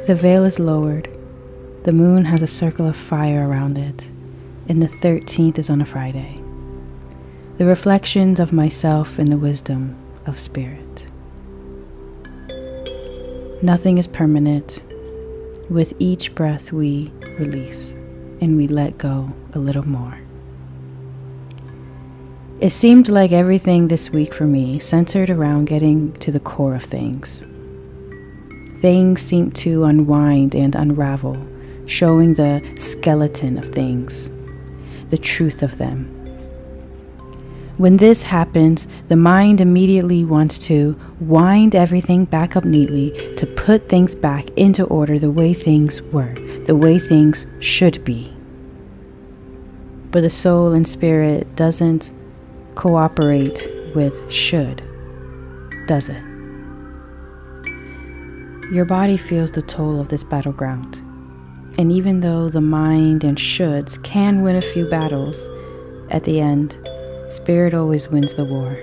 The veil is lowered. The moon has a circle of fire around it, and the 13th is on a Friday. The reflections of myself in the wisdom of spirit. Nothing is permanent. With each breath we release, and we let go a little more. It seemed like everything this week for me centered around getting to the core of things. Things seemed to unwind and unravel, showing the skeleton of things, the truth of them. When this happens, the mind immediately wants to wind everything back up neatly to put things back into order the way things were, the way things should be. But the soul and spirit doesn't cooperate with should, does it? Your body feels the toll of this battleground. And even though the mind and shoulds can win a few battles, at the end, spirit always wins the war.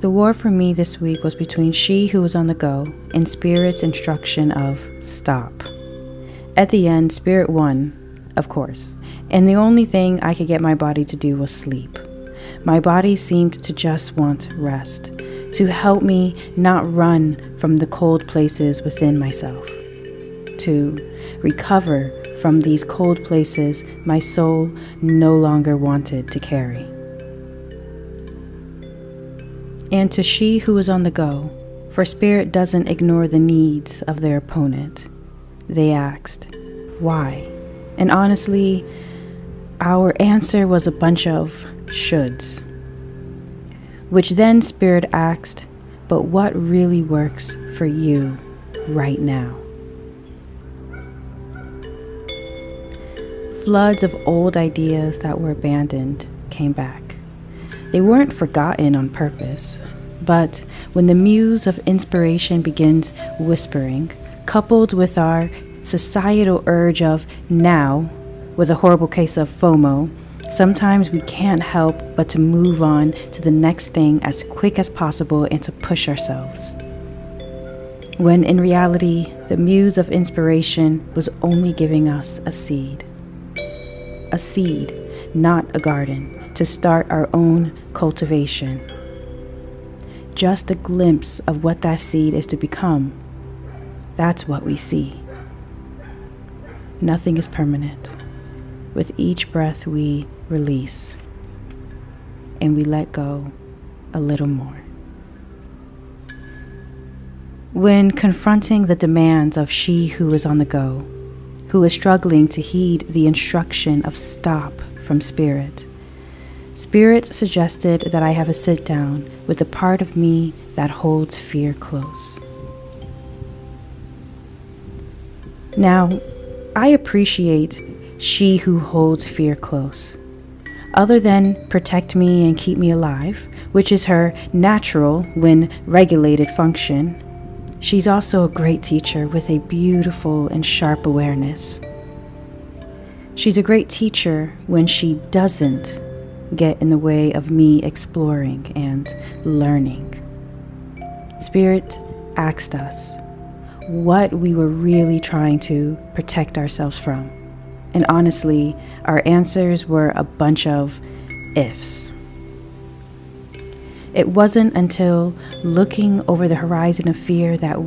The war for me this week was between she who was on the go and spirit's instruction of stop. At the end, spirit won, of course, and the only thing I could get my body to do was sleep. My body seemed to just want rest, to help me not run from the cold places within myself, to recover from these cold places my soul no longer wanted to carry. And to she who was on the go, for spirit doesn't ignore the needs of their opponent. They asked, why? And honestly, our answer was a bunch of shoulds. Which then spirit asked, but what really works for you right now? Floods of old ideas that were abandoned came back. They weren't forgotten on purpose, but when the muse of inspiration begins whispering, coupled with our societal urge of now, with a horrible case of FOMO, sometimes we can't help but to move on to the next thing as quick as possible and to push ourselves. When in reality, the muse of inspiration was only giving us a seed. A seed, not a garden, to start our own cultivation. Just a glimpse of what that seed is to become. That's what we see. Nothing is permanent. With each breath we release, and we let go a little more. When confronting the demands of she who is on the go, who is struggling to heed the instruction of stop from spirit, spirit suggested that I have a sit down with the part of me that holds fear close. Now, I appreciate she who holds fear close. Other than protect me and keep me alive, which is her natural when regulated function, she's also a great teacher with a beautiful and sharp awareness. She's a great teacher when she doesn't get in the way of me exploring and learning. Spirit asked us what we were really trying to protect ourselves from. And honestly, our answers were a bunch of ifs. It wasn't until looking over the horizon of fear that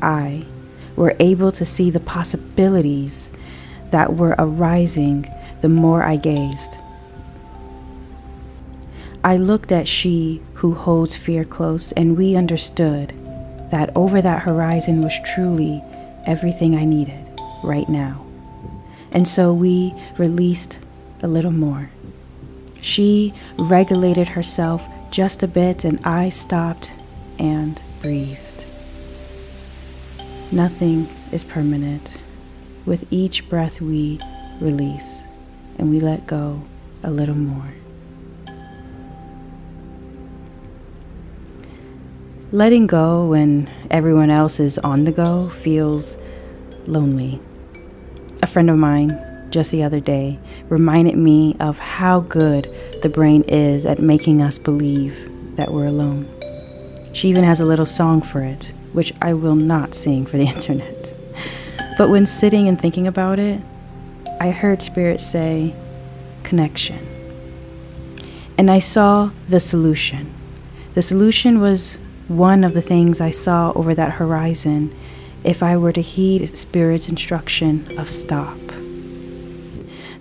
I, were able to see the possibilities that were arising the more I gazed. I looked at she who holds fear close, and we understood that over that horizon was truly everything I needed right now. And so we released a little more. She regulated herself just a bit, and I stopped and breathed. Nothing is permanent. With each breath we release, and we let go a little more. Letting go when everyone else is on the go feels lonely. A friend of mine, just the other day, reminded me of how good the brain is at making us believe that we're alone. She even has a little song for it, which I will not sing for the internet. But when sitting and thinking about it, I heard Spirit say, connection. And I saw the solution. The solution was one of the things I saw over that horizon if I were to heed Spirit's instruction of stop.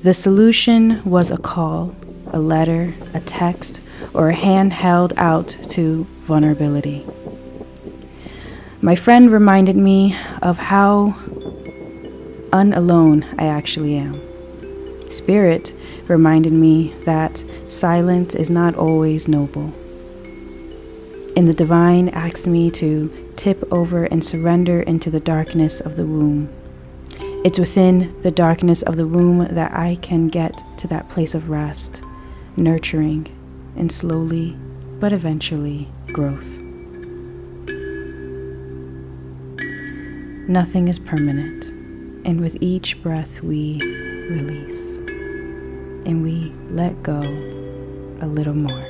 The solution was a call, a letter, a text, or a hand held out to vulnerability. My friend reminded me of how unalone I actually am. Spirit reminded me that silence is not always noble. And the divine asked me to tip over and surrender into the darkness of the womb. It's within the darkness of the womb that I can get to that place of rest, nurturing, and slowly, but eventually, growth. Nothing is permanent, and with each breath we release, and we let go a little more.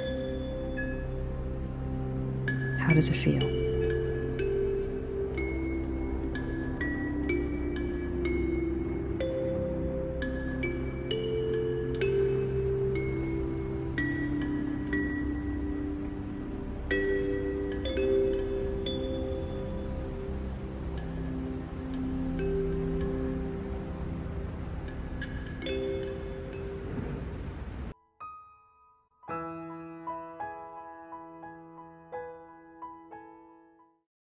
How does it feel?